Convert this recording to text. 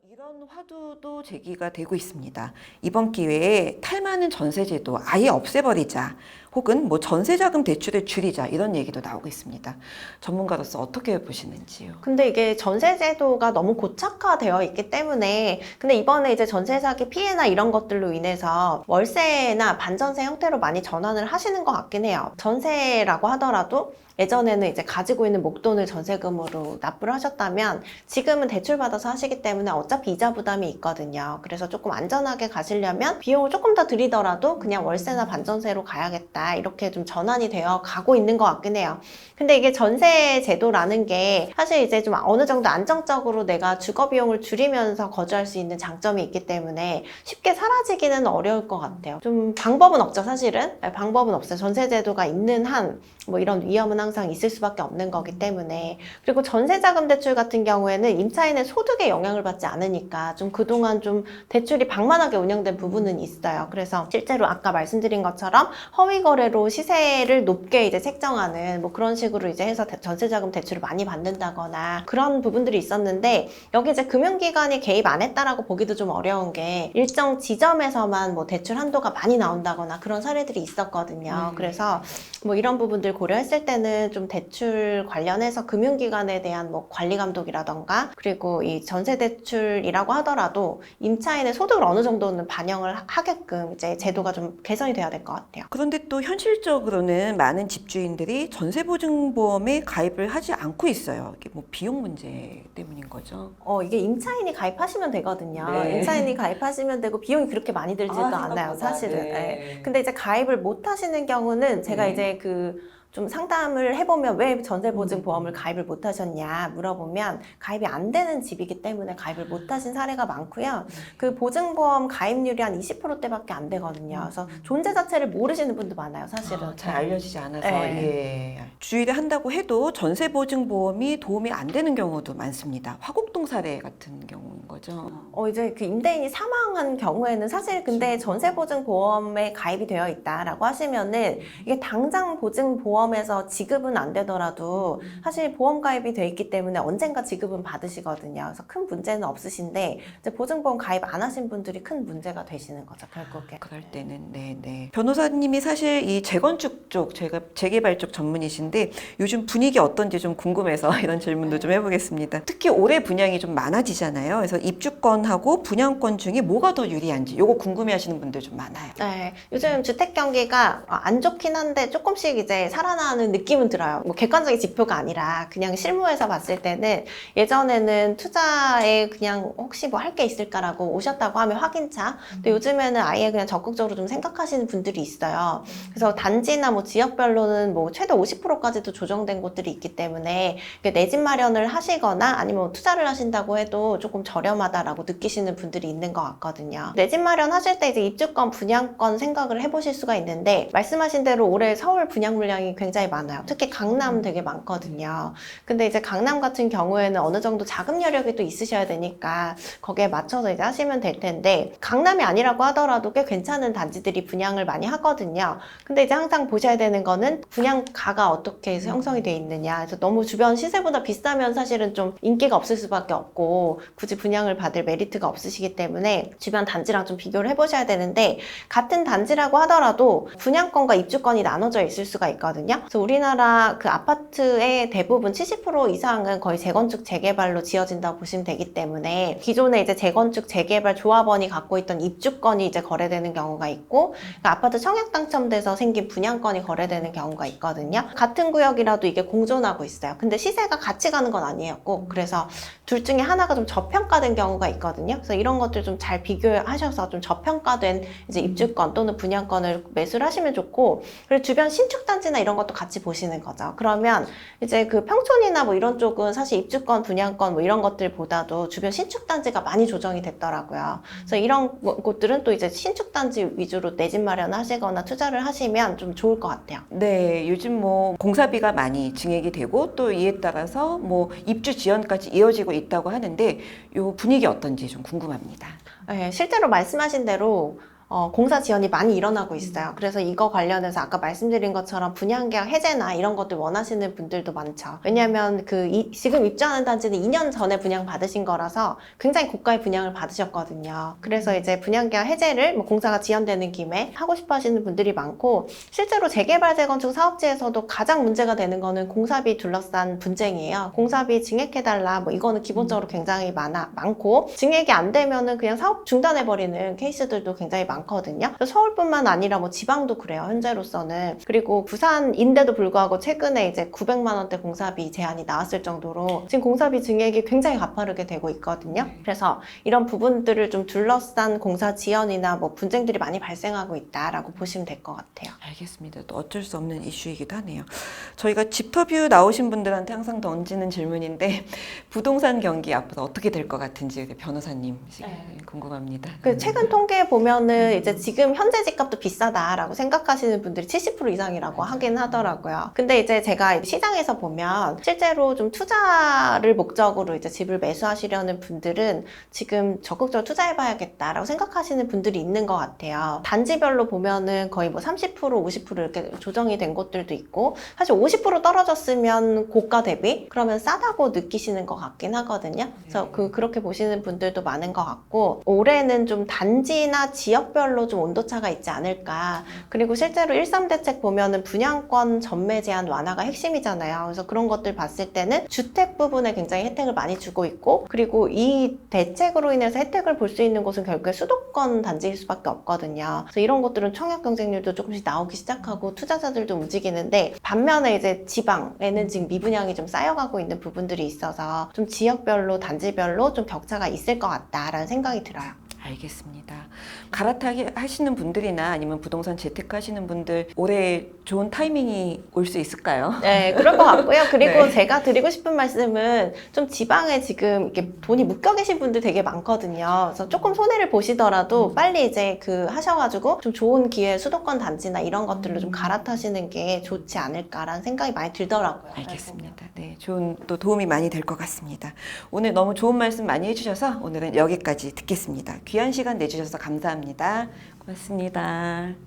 이런 화두도 제기가 되고 있습니다. 이번 기회에 탈 많은 전세제도 아예 없애버리자, 혹은 뭐 전세자금 대출을 줄이자, 이런 얘기도 나오고 있습니다. 전문가로서 어떻게 보시는지요? 근데 이게 전세제도가 너무 고착화되어 있기 때문에 근데 이번에 이제 전세 사기 피해나 이런 것들로 인해서 월세나 반전세 형태로 많이 전환을 하시는 것 같긴 해요. 전세라고 하더라도 예전에는 이제 가지고 있는 목돈을 전세금으로 납부를 하셨다면 지금은 대출받아서 하시기 때문에 어차피 이자 부담이 있거든요. 그래서 조금 안전하게 가시려면 비용을 조금 더 들이더라도 그냥 월세나 반전세로 가야겠다, 이렇게 좀 전환이 되어 가고 있는 것 같긴 해요. 근데 이게 전세 제도라는 게 사실 이제 좀 어느 정도 안정적으로 내가 주거 비용을 줄이면서 거주할 수 있는 장점이 있기 때문에 쉽게 사라지기는 어려울 것 같아요. 좀 방법은 없죠, 사실은. 네, 방법은 없어요. 전세 제도가 있는 한 뭐 이런 위험은 항상 있을 수밖에 없는 거기 때문에. 그리고 전세자금 대출 같은 경우에는 임차인의 소득에 영향을 받지 않으니까 좀 그동안 좀 대출이 방만하게 운영된 부분은 있어요. 그래서 실제로 아까 말씀드린 것처럼 허위 거래로 시세를 높게 이제 책정하는 뭐 그런 식으로 이제 해서 전세자금 대출을 많이 받는다거나 그런 부분들이 있었는데, 여기 이제 금융기관이 개입 안 했다라고 보기도 좀 어려운 게 일정 지점에서만 뭐 대출 한도가 많이 나온다거나 그런 사례들이 있었거든요. 그래서 뭐 이런 부분들 고려했을 때는 좀 대출 관련해서 금융기관에 대한 뭐 관리 감독이라던가, 그리고 이 전세 대출이라고 하더라도 임차인의 소득을 어느 정도는 반영을 하게끔 이제 제도가 좀 개선이 돼야 될 것 같아요. 그런데 또 현실적으로는 많은 집주인들이 전세보증보험에 가입을 하지 않고 있어요. 이게 뭐 비용 문제 때문인 거죠. 이게 임차인이 가입하시면 되거든요. 네. 임차인이 가입하시면 되고 비용이 그렇게 많이 들지도 않아요, 생각보다. 사실은. 네. 네. 근데 이제 가입을 못 하시는 경우는 제가 네. 이제 좀 상담을 해보면 왜 전세보증보험을 가입을 못 하셨냐 물어보면 가입이 안 되는 집이기 때문에 가입을 못 하신 사례가 많고요. 그 보증보험 가입률이 한 20%대밖에 안 되거든요. 그래서 존재 자체를 모르시는 분도 많아요, 사실은. 잘 알려지지 않아서. 네. 예. 주의를 한다고 해도 전세보증보험이 도움이 안 되는 경우도 많습니다. 화곡동 사례 같은 경우인 거죠. 이제 그 임대인이 사망한 경우에는 사실 근데 전세보증보험에 가입이 되어 있다라고 하시면은 이게 당장 보증보험에서 지급은 안 되더라도 사실 보험 가입이 되어 있기 때문에 언젠가 지급은 받으시거든요. 그래서 큰 문제는 없으신데 이제 보증보험 가입 안 하신 분들이 큰 문제가 되시는 거죠, 결국에. 그럴 때는 네네. 변호사님이 사실 이 재건축 쪽, 제가 재개발 쪽 전문이신데 요즘 분위기 어떤지 좀 궁금해서 이런 질문도 좀 해보겠습니다. 특히 올해 분양이 좀 많아지잖아요. 그래서 입주권하고 분양권 중에 뭐가 더 유리한지 요거 궁금해하시는 분들 좀 많아요. 네, 요즘 주택 경기가 안 좋긴 한데 조금씩 이제 살아나는 느낌은 들어요. 뭐 객관적인 지표가 아니라 그냥 실무에서 봤을 때는 예전에는 투자에 그냥 혹시 뭐 할 게 있을까라고 오셨다고 하면 확인차. 근데 요즘에는 아예 그냥 적극적으로 좀 생각하시는 분들이 있어요. 그래서 단지나 뭐 지역별로는 뭐 최대 50%까지도 조정된 곳들이 있기 때문에 내 집 마련을 하시거나 아니면 투자를 하신다고 해도 조금 저렴하다라고 느끼시는 분들이 있는 것 같거든요. 내 집 마련 하실 때 이제 입주권, 분양권 생각을 해보실 수가 있는데 말씀하신 대로 올해 서울 분양 물량이 굉장히 많아요. 특히 강남 되게 많거든요. 근데 이제 강남 같은 경우에는 어느 정도 자금 여력이 또 있으셔야 되니까 거기에 맞춰서 이제 하시면 될 텐데, 강남이 아니라고 하더라도 꽤 괜찮은 단지들이 분양을 많이 하거든요. 근데 이제 항상 보셔야 되는 거는 분양가가 어떻게 해서 형성이 돼 있느냐. 그래서 너무 주변 시세보다 비싸면 사실은 좀 인기가 없을 수밖에 없고 굳이 분양을 받을 메리트가 없으시기 때문에 주변 단지랑 좀 비교를 해보셔야 되는데, 같은 단지라고 하더라도 분양권과 입주권이 나눠져 있을 수가 있거든요. 그래서 우리나라 그 아파트의 대부분 70% 이상은 거의 재건축 재개발로 지어진다고 보시면 되기 때문에 기존에 이제 재건축 재개발 조합원이 갖고 있던 입주권이 이제 거래되는 경우가 있고, 그러니까 아파트 청약 당첨돼서 생긴 분양권이 거래되는 경우가 있거든요. 같은 구역이라도 이게 공존하고 있어요. 근데 시세가 같이 가는 건 아니에요, 꼭. 그래서 둘 중에 하나가 좀 저평가된 경우가 있거든요. 그래서 이런 것들 좀 잘 비교하셔서 좀 저평가된 이제 입주권 또는 분양권을 매수를 하시면 좋고, 그리고 주변 신축 단지나 이런 것도 같이 보시는 거죠. 그러면 이제 그 평촌이나 뭐 이런 쪽은 사실 입주권, 분양권 뭐 이런 것들보다도 주변 신축 단지가 많이 조정이 됐더라고요. 그래서 이런 곳들은 또 이제 신축 단지 위주로 내 집 마련하시거나 투자를 하시면 좀 좋을 것 같아요. 네, 요즘 뭐 공사비가 많이 증액이 되고 또 이에 따라서 뭐 입주 지연까지 이어지고 있다고 하는데 요 분위기 어떤지 좀 궁금합니다. 네, 실제로 말씀하신 대로 공사 지연이 많이 일어나고 있어요. 그래서 이거 관련해서 아까 말씀드린 것처럼 분양계약 해제나 이런 것들 원하시는 분들도 많죠. 왜냐하면 지금 입주하는 단지는 2년 전에 분양 받으신 거라서 굉장히 고가의 분양을 받으셨거든요. 그래서 이제 분양계약 해제를 뭐 공사가 지연되는 김에 하고 싶어 하시는 분들이 많고, 실제로 재개발 재건축 사업지에서도 가장 문제가 되는 거는 공사비 둘러싼 분쟁이에요. 공사비 증액해달라, 뭐 이거는 기본적으로 굉장히 많고, 증액이 안 되면은 그냥 사업 중단해버리는 케이스들도 굉장히 많거든요. 서울뿐만 아니라 뭐 지방도 그래요, 현재로서는. 그리고 부산인데도 불구하고 최근에 이제 900만 원대 공사비 제한이 나왔을 정도로 지금 공사비 증액이 굉장히 가파르게 되고 있거든요. 그래서 이런 부분들을 좀 둘러싼 공사 지연이나 뭐 분쟁들이 많이 발생하고 있다라고 보시면 될 것 같아요. 알겠습니다. 또 어쩔 수 없는 이슈이기도 하네요. 저희가 집터뷰 나오신 분들한테 항상 던지는 질문인데 부동산 경기 앞으로 어떻게 될 것 같은지 변호사님 궁금합니다. 최근 통계에 보면은 이제 지금 현재 집값도 비싸다라고 생각하시는 분들이 70% 이상이라고 하긴 하더라고요. 근데 이제 제가 시장에서 보면 실제로 좀 투자를 목적으로 이제 집을 매수하시려는 분들은 지금 적극적으로 투자해봐야겠다라고 생각하시는 분들이 있는 것 같아요. 단지별로 보면은 거의 뭐 30%, 50% 이렇게 조정이 된 곳들도 있고, 사실 50% 떨어졌으면 고가 대비 그러면 싸다고 느끼시는 것 같긴 하거든요. 그래서 그렇게 보시는 분들도 많은 것 같고, 올해는 좀 단지나 지역별로 좀 온도차가 있지 않을까. 그리고 실제로 13대책 보면은 분양권 전매 제한 완화가 핵심이잖아요. 그래서 그런 것들 봤을 때는 주택 부분에 굉장히 혜택을 많이 주고 있고, 그리고 이 대책으로 인해서 혜택을 볼 수 있는 곳은 결국에 수도권 단지일 수밖에 없거든요. 그래서 이런 것들은 청약 경쟁률도 조금씩 나오기 시작하고 투자자들도 움직이는데, 반면에 이제 지방에는 지금 미분양이 좀 쌓여가고 있는 부분들이 있어서 좀 지역별로 단지별로 좀 격차가 있을 것 같다라는 생각이 들어요. 알겠습니다. 갈아타기 하시는 분들이나 아니면 부동산 재테크하시는 분들 올해 좋은 타이밍이 올 수 있을까요? 네, 그럴 것 같고요. 그리고 네. 제가 드리고 싶은 말씀은 좀 지방에 지금 이렇게 돈이 묶여 계신 분들 되게 많거든요. 그래서 조금 손해를 보시더라도 빨리 이제 하셔가지고 좀 좋은 기회 수도권 단지나 이런 것들로 좀 갈아타시는 게 좋지 않을까라는 생각이 많이 들더라고요. 알겠습니다. 네, 좋은 또 도움이 많이 될 것 같습니다. 오늘 너무 좋은 말씀 많이 해주셔서 오늘은 여기까지 듣겠습니다. 귀한 시간 내주셔서 감사합니다. 고맙습니다.